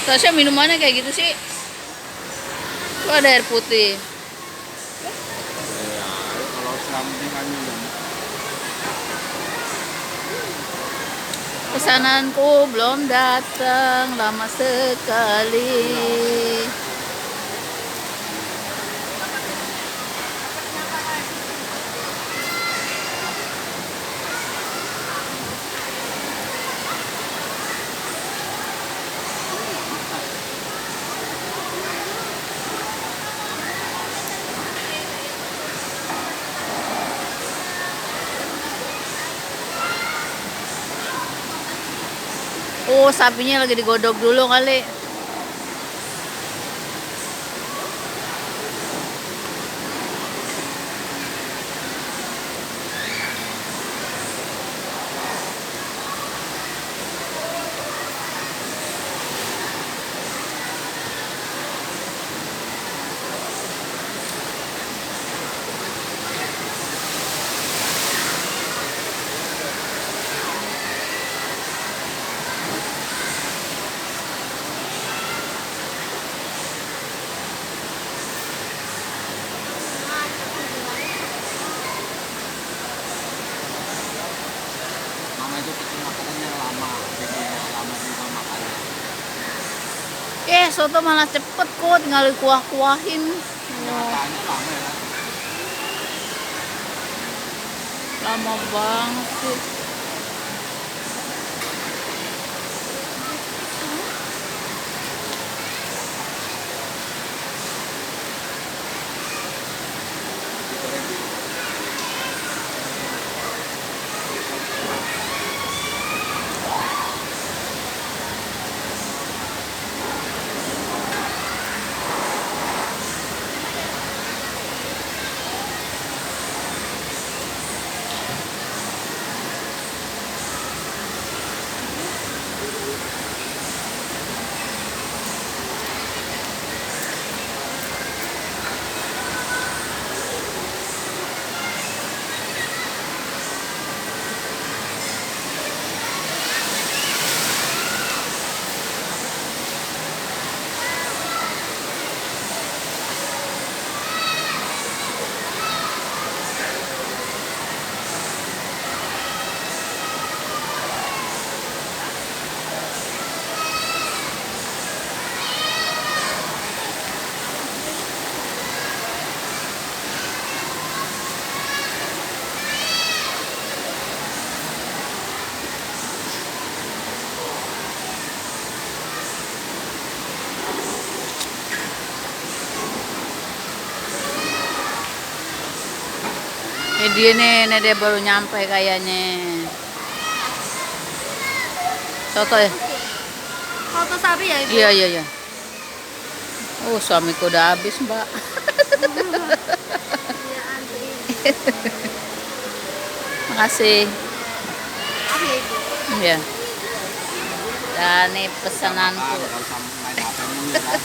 Tasya minumannya kayak gitu sih. Kok ada air putih? Ya, kalau something kan minum. Pesananku belum datang, lama sekali. Oh, sapinya lagi digodok dulu kali. Mama itu bikin makanannya lama, jadi lama juga makannya. Soto malah cepet kok, tinggal dikuah-kuahin. Kenyataannya lama ya. Lama banget sih. Ini dia baru nyampe kayaknya. Soto ya? Soto sapi ya Ibu? Iya, iya, iya. Oh, suamiku udah habis, Mbak. Iya, antri. Makasih. Apa ya Ibu? Iya. Dan ini pesananku. Kalau sama main HP mulu kan.